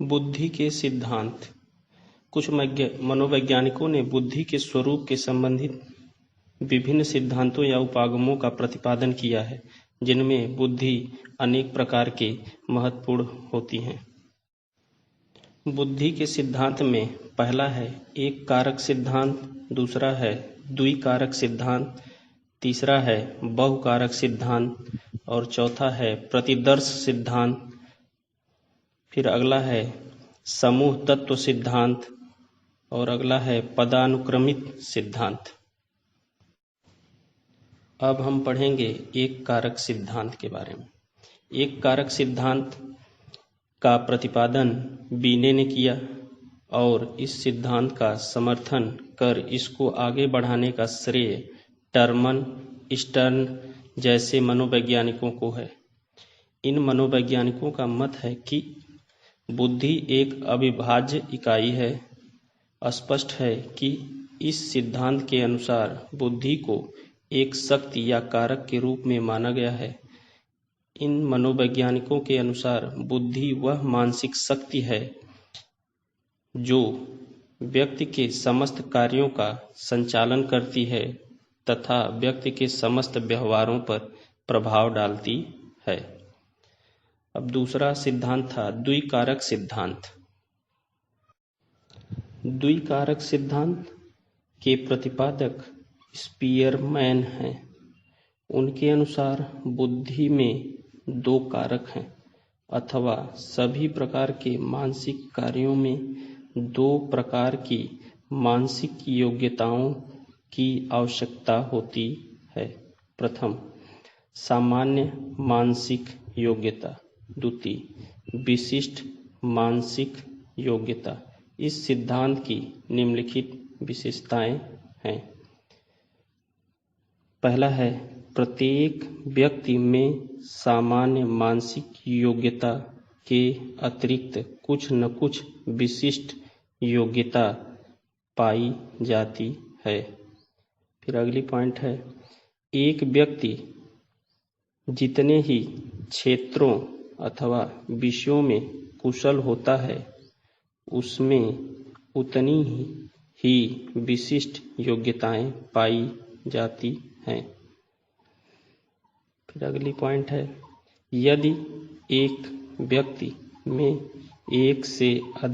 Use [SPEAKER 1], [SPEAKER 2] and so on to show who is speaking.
[SPEAKER 1] बुद्धि के सिद्धांत। कुछ मनोवैज्ञानिकों ने बुद्धि के स्वरूप के संबंधित विभिन्न सिद्धांतों या उपागमों का प्रतिपादन किया है, जिनमें बुद्धि अनेक प्रकार के महत्वपूर्ण होती हैं। बुद्धि के सिद्धांत में पहला है एक कारक सिद्धांत, दूसरा है द्विकारक सिद्धांत, तीसरा है बहुकारक सिद्धांत और चौथा है प्रतिदर्श सिद्धांत। फिर अगला है समूह तत्व सिद्धांत और अगला है पदानुक्रमित सिद्धांत। अब हम पढ़ेंगे एक कारक सिद्धांत के बारे में। एक कारक सिद्धांत का प्रतिपादन बीने ने किया और इस सिद्धांत का समर्थन कर इसको आगे बढ़ाने का श्रेय टर्मन, स्टर्न जैसे मनोवैज्ञानिकों को है। इन मनोवैज्ञानिकों का मत है कि बुद्धि एक अविभाज्य इकाई है। स्पष्ट है कि इस सिद्धांत के अनुसार बुद्धि को एक शक्ति या कारक के रूप में माना गया है। इन मनोवैज्ञानिकों के अनुसार बुद्धि वह मानसिक शक्ति है जो व्यक्ति के समस्त कार्यों का संचालन करती है तथा व्यक्ति के समस्त व्यवहारों पर प्रभाव डालती है। अब दूसरा सिद्धांत था द्विकारक सिद्धांत। द्विकारक सिद्धांत के प्रतिपादक स्पीयरमैन हैं। उनके अनुसार बुद्धि में दो कारक हैं अथवा सभी प्रकार के मानसिक कार्यों में दो प्रकार की मानसिक योग्यताओं की आवश्यकता होती है। प्रथम, सामान्य मानसिक योग्यता। द्वितीय, विशिष्ट मानसिक योग्यता। इस सिद्धांत की निम्नलिखित विशेषताएं हैं। पहला है प्रत्येक व्यक्ति में सामान्य मानसिक योग्यता के अतिरिक्त कुछ न कुछ विशिष्ट योग्यता पाई जाती है। फिर अगली पॉइंट है एक व्यक्ति जितने ही क्षेत्रों अथवा विषयों में कुशल होता है उसमें उतनी ही विशिष्ट योग्यताएं पाई जाती हैं। फिर अगली पॉइंट है यदि एक व्यक्ति में एक से अधिक